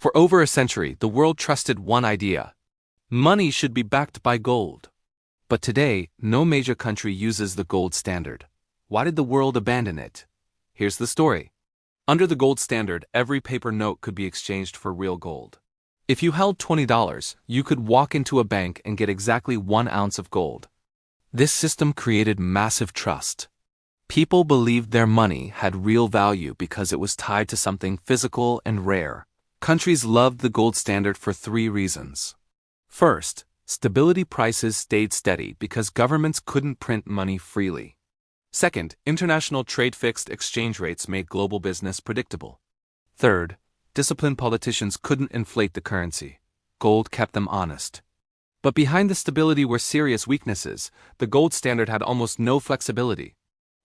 For over a century, the world trusted one idea: money should be backed by gold. But today, no major country uses the gold standard. Why did the world abandon it? Here's the story. Under the gold standard, every paper note could be exchanged for real gold. If you held $20, you could walk into a bank and get exactly 1 ounce of gold. This system created massive trust. People believed their money had real value because it was tied to something physical and rare. Countries loved the gold standard for 3 reasons. First, stability. Prices stayed steady because governments couldn't print money freely. Second, international trade. Fixed exchange rates made global business predictable. Third, disciplined. Politicians couldn't inflate the currency. Gold kept them honest. But behind the stability were serious weaknesses. The gold standard had almost no flexibility.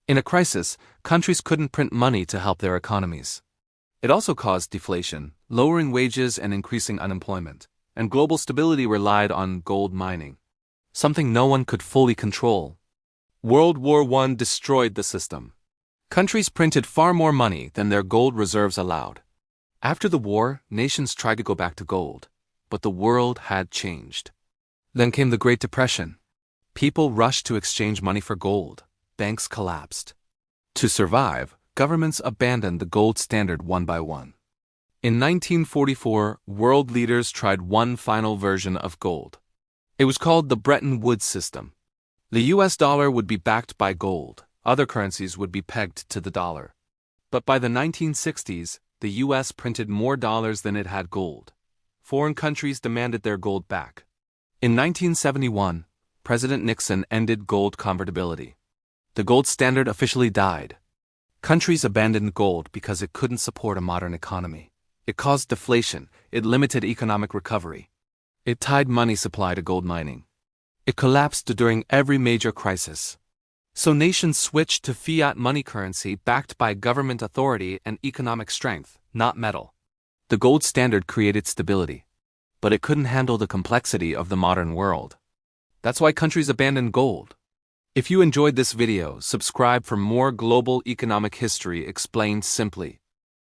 In a crisis, countries couldn't print money to help their economies. It also caused deflation, lowering wages and increasing unemployment. And global stability relied on gold mining, something no one could fully control. World War I destroyed the system. Countries printed far more money than their gold reserves allowed. After the war, nations tried to go back to gold, but the world had changed. Then came the Great Depression. People rushed to exchange money for gold. Banks collapsed. To survive, governments abandoned the gold standard one by one. In 1944, world leaders tried one final version of gold. It was called the Bretton Woods system. The US dollar would be backed by gold. Other currencies would be pegged to the dollar. But by the 1960s, the US printed more dollars than it had gold. Foreign countries demanded their gold back. In 1971, President Nixon ended gold convertibility. The gold standard officially died. Countries abandoned gold because it couldn't support a modern economy. It caused deflation. It limited economic recovery. It tied money supply to gold mining. It collapsed during every major crisis. So nations switched to fiat money currency backed by government authority and economic strength, not metal. The gold standard created stability, but it couldn't handle the complexity of the modern world. That's why countries abandoned gold. If you enjoyed this video, subscribe for more global economic history explained simply.